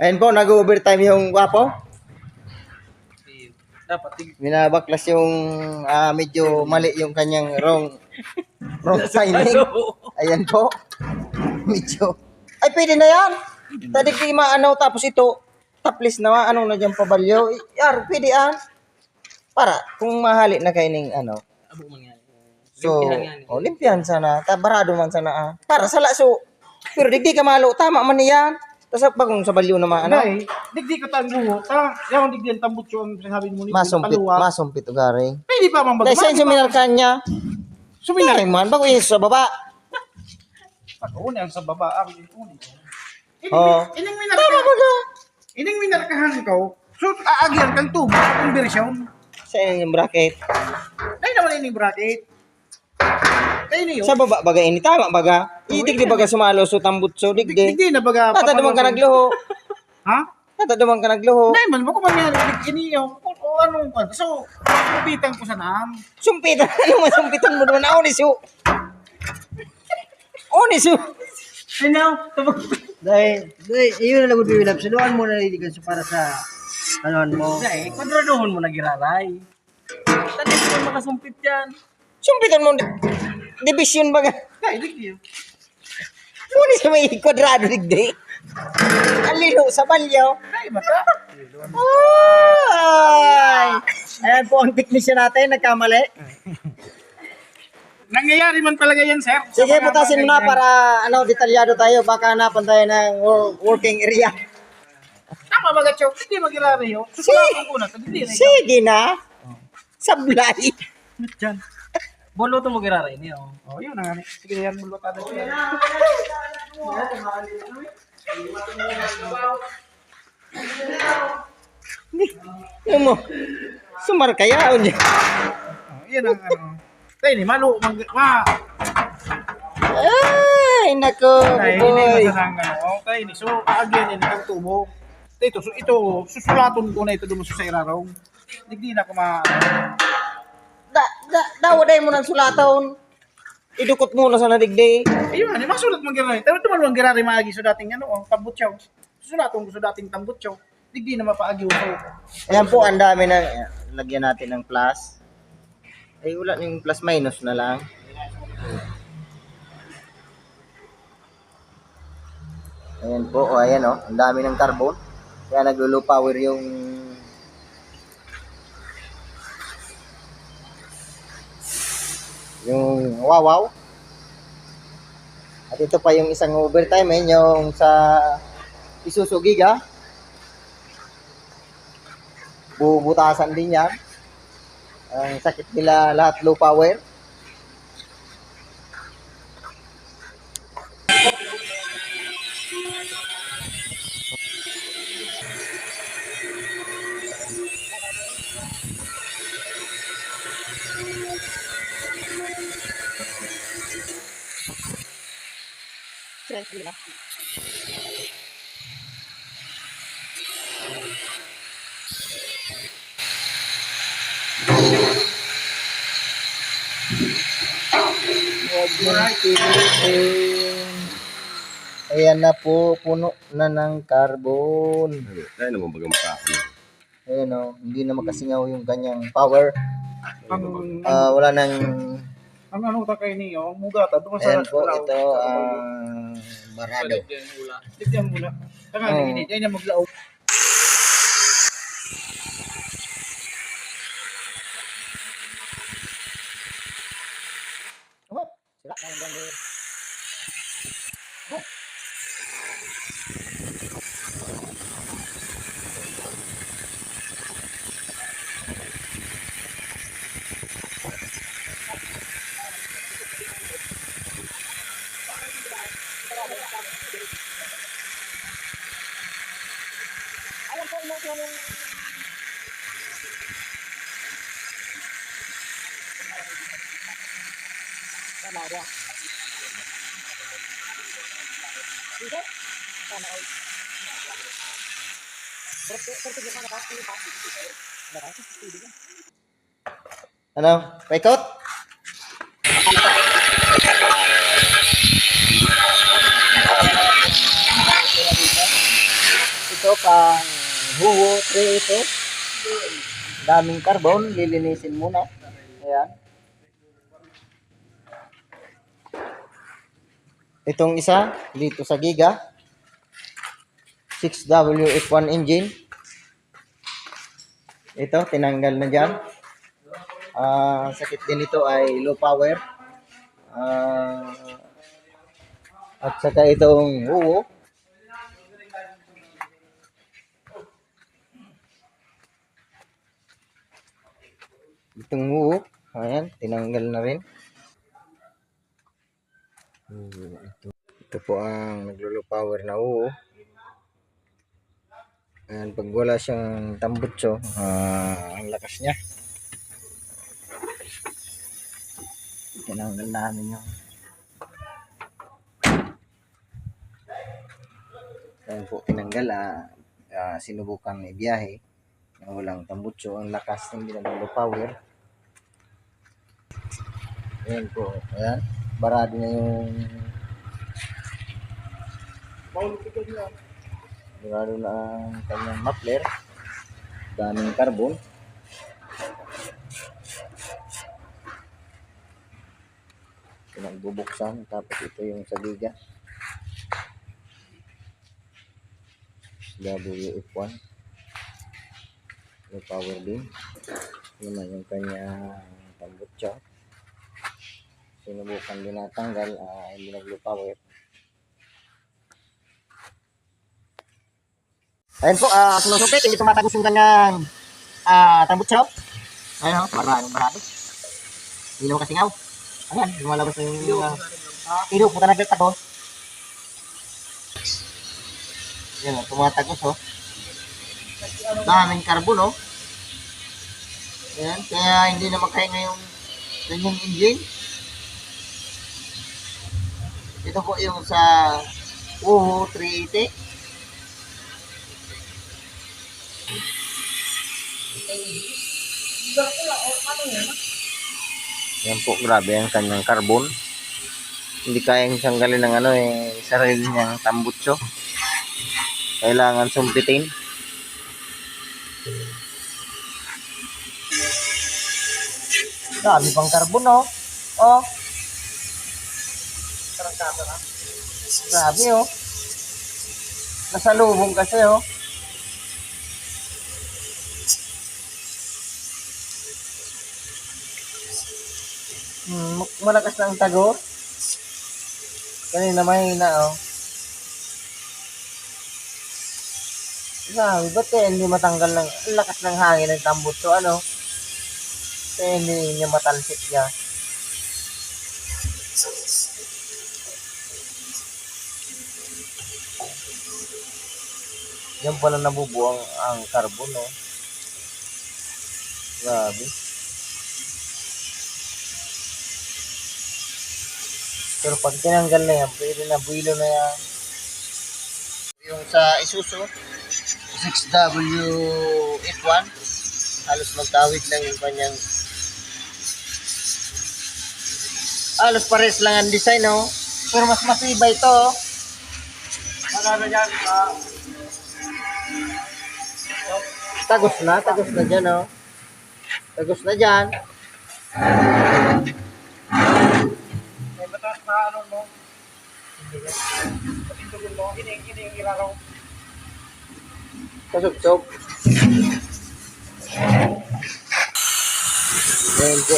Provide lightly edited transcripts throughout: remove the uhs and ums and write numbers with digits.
Ayun po, nag-overtime yung gwapo. Dapat Binabaklas yung medyo mali yung kanyang wrong signing. Ayan po. Medyo. Ay, pwede na yan. Tadik di maano, tapos ito, taplis na ano na dyan pabalyo. Yar, pwede yan. Para, kung mahali na kaining ano. abo man yan. So, Olympian sana. Barado man sana. Para sa laso. Pero digdi ka malo, tama man niyan. Tapos bagong sa balyo naman ano. Dai, digdi ka tangguho. Yung digdi ang tambot yung sabi mo ni Masumpit ugari. Pwede pa man Dahil sa suminar kanya. Suminar. Ay man, bago yung sa baba. Pag-una ang sa baba, ako yung uni. Oh. Ining Tama ba ka? Ining minarkahan ko. So, aagyan kang tubo, ang bersyon. Sa inyong bracket. Dahil naman ining bracket. Kayo niyo. Sa baba baga ini tama baga. Itigdi baga sumalo so tambutso digdi. Digdi na baga. Tata duman ka nagluho. Ha? Tata duman ka nagluho. Dahil man, bako man yan. Ini yung, o anong pa. So, kupitan ko sa naam. Sumpitan. Ano masumpitan mo naman? Onis yo. Onis yo. Ano? Dahil, iyon na lang mo bibilap. Saluan mo na naliligan para sa anuan mo. Dahil, kwadradohon mo na giraray. Tanis mo makasumpit yan. Sumpitan mo. Division baga. Dahil, digdi yun. Onis sa may kwadrado digdi. Ang lilo sa balyaw. Dahil, mata. Ay! Ayan po ang technician natin, nagkamali. Nangyayari man talaga yan, sir. Sige, putasin mo na para detalyado tayo. Baka hanapan tayo ng working area. Tama ba, Gatcho? Hindi mag-irari yun. Susulatan ko na. Hindi na ikaw. Sige na. Sablay. Diyan. Bolo to mag-irari niyo. Oh, yun na nga. Sige, yan. Bolo ka na siya. Yung mo. Sumar kaya. Oh, yan ang ano. Tayo ni, malo. Ay, nako. Tayo Boy. ni, masarang ano. Oh, tayo ni. So, aagyan yan. Itong tubo. Ito, susulaton ko na ito dumo sa irarong. Hindi na ko Dawaday mo ng sulaton. Idukot mo na sa nadigdi. ayun, ano, masulat mo girari. Pero ito man lang girari maagi sa dating ano, tambot siya. Susulaton ko sa dating tambot siya. Digdi na mapaagi ko. Ayan po, ang dami na. Lagyan natin ng plus. Ay, wala yung plus minus na lang. Ayan po, o ayan o. Ang dami ng carbon. Kaya naglulo power yung wawaw. At ito pa yung isang overtime yung sa Isuzu Giga. Bubutasan din yan. Ang sakit nila lahat low power. Ayan na po, puno na ng carbon. Tayo naman baga makakano. Ayan o, hindi na makasingaw yung kanyang power. Ang Wala nang, ang ano ta kay niyo, mugata duman sa ayan po, ito, barado. Tignan mo na. Tanga Oh. ni hindi niya maglaog. Sila, kaya bang ano? Paikot? ito pang huho 3 ito. Daming carbon, lilinisin muna. Ayan. Itong isa dito sa Giga 6WF1 engine. Ito tinanggal na diyan. Sakit din ito ay low power. At saka itong huho. Itong huho, ayan, tinanggal na rin. Ito po ang naglo-low power na huho. Ayan, pag wala siyang tambutso, ang lakas niya. Tinanggal namin yung ayan po, tinanggal. Sinubukan ibiyahe na walang tambutso. Ang lakas, hindi na low power. Ayan po, ayan. Barado na yung barado na ang kanyang muffler. Daming carbon. Pinagbubuksan. Tapos ito yung sa Giga WF1 low power din. Naman yung kanyang tambutso. Sinubukan din natanggal, hindi nag-low power. Ayan po, sinusupit, hindi tumatagos yung kanyang tambutso. Ayan o, barado. Hindi naman kasingaw. Ayan, lumalabas na yung ilog, punta nagtagos. Ayan o, tumatagos o. Daming carbon o. Ayan, kaya hindi na makahinga yung kanyang engine. Ito po yung sa Uho 380. Yan po, grabe ang kanyang carbon. Hindi kayang tanggalin ng sarili niyang tambutso. Kailangan sumpitin. Dami pang carbon, oh. Oh. Grabe, oh. Nasalubong kasi, oh. Malakas na ang tagor. Kanina mahina, oh. Grabe, ba't kaya hindi matanggal ng lakas ng hangin ng tambutso, ano? Kaya hindi niya matalsik niya. Yan pala nabubuang ang carbon, no? Grabe. Pero pag tinanggal na yan, pwede na buwilo na yan. Yung sa Isuzu, 6WF1, halos magkawit lang yung kanyang halos pares lang ang design, no? Pero mas matibay ito, oh. Magana dyan, Tagos na dyan, oh. Tagos na dyan. may mataas na ano mo. Patindugin mo, ini yung ilaraw. Kasog-sog. Ayan po,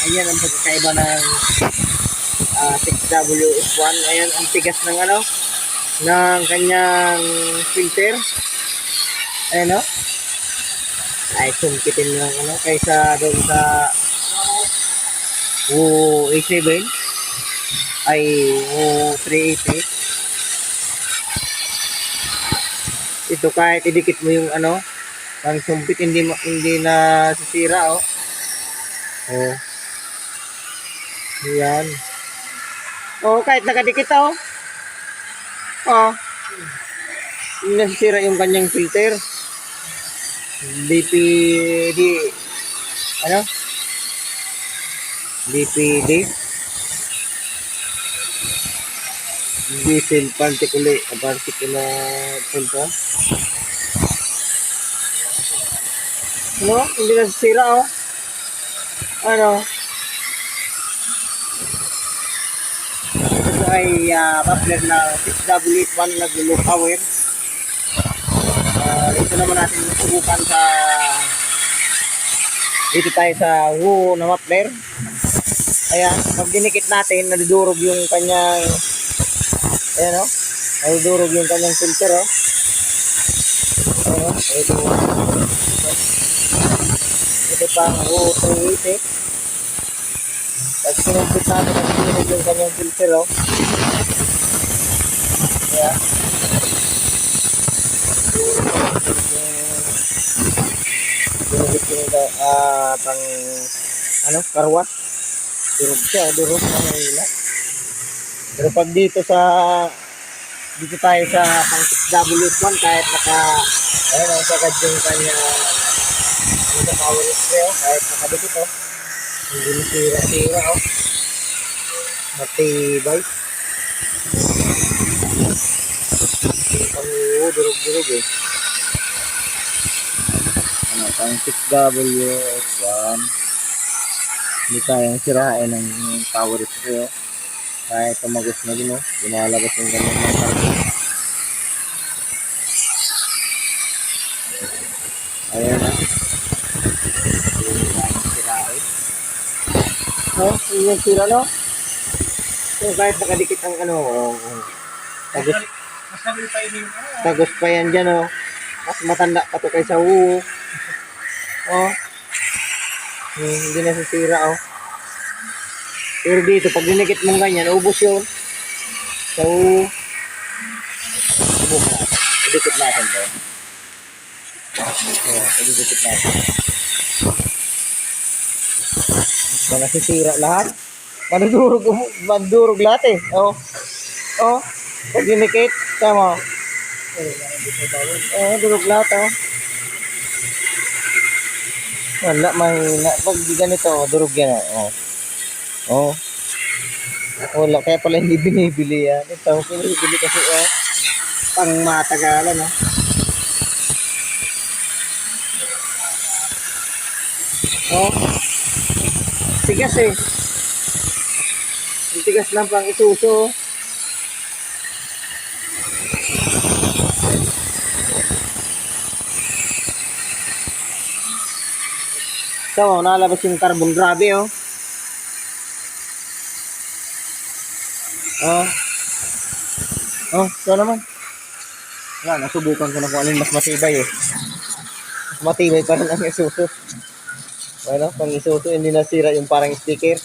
ayan ang pagkakaiba ng 6WF1. Ayan ang tigas ng ng kanyang filter. Ayan, no? Ay, sumpitin ng kaysa doon sa A7 ay 380. Ito kahit idikit mo yung ang sumpit hindi na sisira, oh. Oh. Ayan. Oh, kahit nakadikit, oh. Oh. Hindi nasisira yung kanyang filter. DPD DPD Diesel particular filter. Ano? Hindi na sira oh. Ano? Ito ay muffler na 6W1 na low power. Ito naman natin subukan sa dito tayo sa Woo na muffler. Ayan, pag dinikit natin, nadudurog yung kanyang ayan o, nadudurog yung kanyang filter o. Ayan o, ito pang Woo 380. Pag sinumpit natin, nadudurog yung kanyang filter o. Ayan. Dinugit yung pang ano, karwas. Durog siya, durog na mahila. Pero pag dito tayo sa pang 6W1 kahit ayun ang sagad yung kanya yung power spray kahit nakadikit oh. Hindi nasira-sira oh. Matibay. Pang durog-durog eh. Ano, pang 6W1 hindi kayang sirain ng power spray oh. Kahit tumagos na din oh, lumalabas yung ganyan ng karga. Ayan na. Sirain. No? Yun yung sira no? So kahit nakadikit ang ano, tagos, Mas nalipay din. tagos pa yan dyan oh. Mas matanda pa to kaysa Woo. Oh. Hindi na sisira oh. Pero dito, pag dinikit mong ganyan, ubos yun. So, subukan natin. Idikit natin to. Idikit natin. So, nasisira lahat. Mandurog lahat eh. Oh. Oh. Pag dinikit, tama. Oh, durog lahat oh. Wala, pag ganito, durog yan oh. Oh. Wala, kaya pala hindi binibili yan. Ito, binibili kasi pang matagalan oh. Oh. Tigas eh. Ang tigas lang pang isuso. So, nalabas yung carbon, grabe oh. So naman. Wala, nasubukan ko na kung alin mas matibay eh. Mas matibay pa rin ang Isuzu. Bueno, pang Isuzu, hindi nasira yung parang sticker.